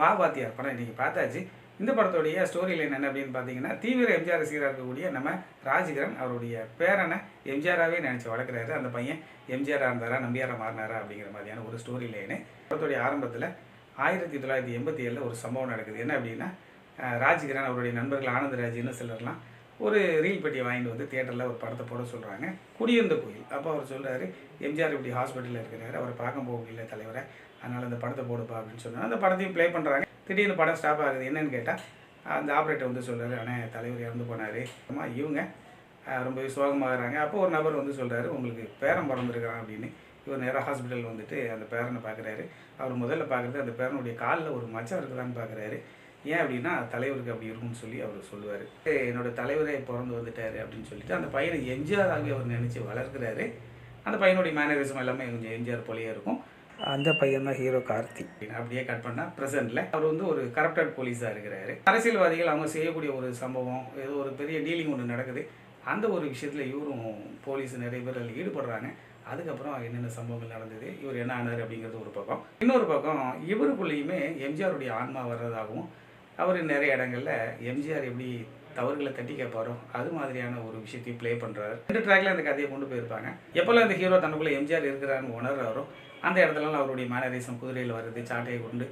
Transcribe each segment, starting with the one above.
வா வாத்தியார் படம் இன்றைக்கி பார்த்தாச்சு. இந்த படத்துடைய ஸ்டோரி லைன் என்ன அப்படின்னு பார்த்தீங்கன்னா, தீவிர எம்ஜிஆர் ரசிகராக இருக்கக்கூடிய நம்ம ராஜ்கிரண் அவருடைய பேரனை எம்ஜிஆராகவே நினச்சி வளர்க்குறாரு. அந்த பையன் எம்ஜிஆராக இருந்தாரா நம்பியாரா மாறினாரா அப்படிங்கிற மாதிரியான ஒரு ஸ்டோரி லைனு. படத்துடைய ஆரம்பத்தில் 1987 ஒரு சம்பவம் நடக்குது. என்ன அப்படின்னா, ராஜ்கிரண் அவருடைய நண்பர்கள் ஆனந்தராஜ்னு சிலர்லாம் ஒரு ரீல் பெட்டியை வாங்கிட்டு வந்து தியேட்டரில் ஒரு படத்தை போட சொல்கிறாங்க. குடியிருந்த கோயில். அப்போ அவர் சொல்கிறாரு, எம்ஜிஆர் இப்படி ஹாஸ்பிட்டலில் இருக்கிறாரு, அவரை பார்க்க போக முடியல தலைவரை, அதனால் அந்த படத்தை போடுப்பா அப்படின்னு சொன்னாங்க. அந்த படத்தையும் ப்ளே பண்ணுறாங்க. திடீர்னு படம் ஸ்டாப் ஆகுது. என்னன்னு கேட்டால், அந்த ஆப்ரேட்டர் வந்து சொல்கிறாரு, ஆனால் தலைவர் இறந்து போனார். அம்மா இவங்க ரொம்பவே சோகமாகறாங்க. அப்போ ஒரு நபர் வந்து சொல்கிறாரு, உங்களுக்கு பேரன் பிறந்திருக்கிறான் அப்படின்னு. இவர் நேராக ஹாஸ்பிட்டல் வந்துட்டு அந்த பேரனை பார்க்குறாரு. அவர் முதல்ல பார்க்குறது அந்த பேரனுடைய காலில் ஒரு மச்சம் இருக்குதான்னு பார்க்குறாரு. ஏன் அப்படின்னா, தலைவருக்கு அப்படி இருக்கும்னு சொல்லி அவர் சொல்லுவார். என்னோடய தலைவரே பிறந்து வந்துட்டார் அப்படின்னு சொல்லிட்டு அந்த பையனை எம்ஜிஆராகவே அவர் நினச்சி வளர்க்குறாரு. அந்த பையனுடைய மேனரிசம் எல்லாமே கொஞ்சம் எம்ஜிஆர் போலேயே இருக்கும். அந்த பையன் தான் ஹீரோ கார்த்தி. அப்படியே கட் பண்ணால் ப்ரெசென்ட்டில் அவர் வந்து ஒரு கரப்டட் போலீஸாக இருக்கிறாரு. அரசியல்வாதிகள் அவங்க செய்யக்கூடிய ஒரு சம்பவம், ஏதோ ஒரு பெரிய டீலிங் ஒன்று நடக்குது. அந்த ஒரு விஷயத்தில் இவரும் போலீஸ் நிறைய பேர் அதில் ஈடுபடுறாங்க. அதுக்கப்புறம் என்னென்ன சம்பவங்கள் நடந்தது, இவர் என்ன ஆனார் அப்படிங்கிறது ஒரு பக்கம். இன்னொரு பக்கம் இவருக்குள்ளேயுமே எம்ஜிஆருடைய ஆன்மா வர்றதாகவும், அவர் நிறைய இடங்களில் எம்ஜிஆர் எப்படி தவறுகளை தட்டி கேட்பாரோ அது மாதிரியான ஒரு விஷயத்தையும் ப்ளே பண்ணுறாரு. 2 ட்ராக்ல அந்த கதையை கொண்டு போயிருப்பாங்க. எப்போல்லாம் இந்த ஹீரோ தனக்குள்ளே எம்ஜிஆர் இருக்கிறான்னு உணர்றாரோ அந்த இடத்துலலாம் அவருடைய மேனரிசம், குதிரையில் வர்றது, சாட்டையை கொண்டு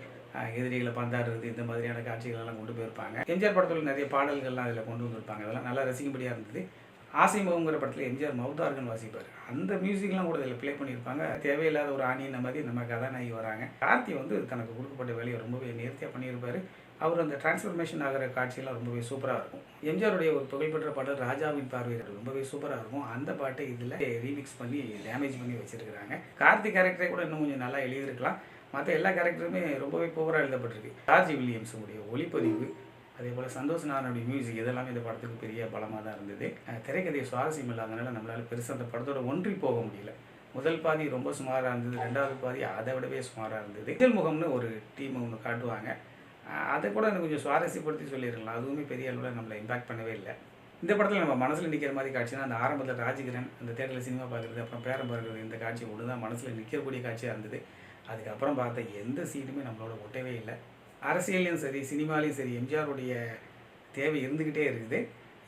எதிரிகளை பந்தாடுறது, இந்த மாதிரியான காட்சிகளெல்லாம் கொண்டு போயிருப்பாங்க. எம்ஜிஆர் படத்தில் நிறைய பாடல்கள்லாம் அதில் கொண்டு வந்திருப்பாங்க. அதெல்லாம் நல்லா ரசிக்கும்படியாக இருந்தது. ஆசை முகங்கிற படத்தில் எம்ஜிஆர் மவுதார்கன் வாசிப்பார். அந்த மியூசிக்லாம் கூட இதில் ப்ளே பண்ணியிருப்பாங்க. தேவையில்லாத ஒரு ஆணின மாதிரி நம்ம கதாநாயகி வராங்க. கார்த்தி வந்து தனக்கு கொடுக்கப்பட்ட வேலையை ரொம்பவே நேர்த்தியாக பண்ணியிருப்பார். அவர் அந்த டிரான்ஸ்ஃபர்மேஷன் ஆகிற காட்சியெல்லாம் ரொம்பவே சூப்பராக இருக்கும். எம்ஜிஆருடைய ஒரு புகழ்பெற்ற பாடல் ராஜாவின் பார்வை ரொம்பவே சூப்பராக இருக்கும். அந்த பாட்டை இதில் ரீமிக்ஸ் பண்ணி டேமேஜ் பண்ணி வச்சுருக்கிறாங்க. கார்த்தி கேரக்டரை கூட இன்னும் கொஞ்சம் நல்லா எழுதியிருக்கலாம். மற்ற எல்லா கேரக்டருமே ரொம்பவே புவராக எழுதப்பட்டிருக்கு. ஜார்ஜ் வில்லியம்ஸுடைய ஒளிப்பதிவு, அதே போல் சந்தோஷ் நாராயணுடைய மியூசிக், இதெல்லாமே இந்த படத்துக்கு பெரிய பலமாக தான் இருந்தது. திரைக்கதை சுவாரஸ்யம் இல்லாதனால நம்மளால் பெருசாக அந்த படத்தோட ஒன்றி போக முடியல. முதல் பாதி ரொம்ப சுமாராக இருந்தது, 2வது பாதி அதை விடவே சுமாராக இருந்தது. முதல் முகம்னு ஒரு டீம் ஒன்று காட்டுவாங்க. அதை கூட எனக்கு கொஞ்சம் சுவாரஸ்யப்படுத்தி சொல்லியிருக்கலாம். அதுவுமே பெரிய அளவில் நம்மளை இம்பாக்ட் பண்ணவே இல்லை. இந்த படத்தில் நம்ம மனசில் நிற்கிற மாதிரி காட்சினா, அந்த ஆரம்பத்தில் ராஜ்கிரண் அந்த தேட்டரில் சினிமா பார்க்குறது, அப்புறம் பேரம் பார்க்குறது, இந்த காட்சி ஒன்று தான் மனசில் நிற்கக்கூடிய காட்சியாக இருந்தது. அதுக்கப்புறம் பார்த்த எந்த சீனுமே நம்மளோட ஒட்டவே இல்லை. அரசியலையும் சரி, சினிமாலையும் சரி, எம்ஜிஆருடைய தேவை இருந்துக்கிட்டே இருக்குது.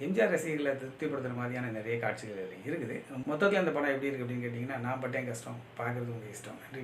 எம்ஜிஆர் ரசிகர்களை திருப்திப்படுத்துகிற மாதிரியான நிறைய காட்சிகள் இருக்குது. மொத்தத்தில் அந்த படம் எப்படி இருக்குது அப்படின்னு கேட்டிங்கன்னா, நான் பட்டேன் கஷ்டம், பார்க்குறது உங்கள் இஷ்டம். நன்றி.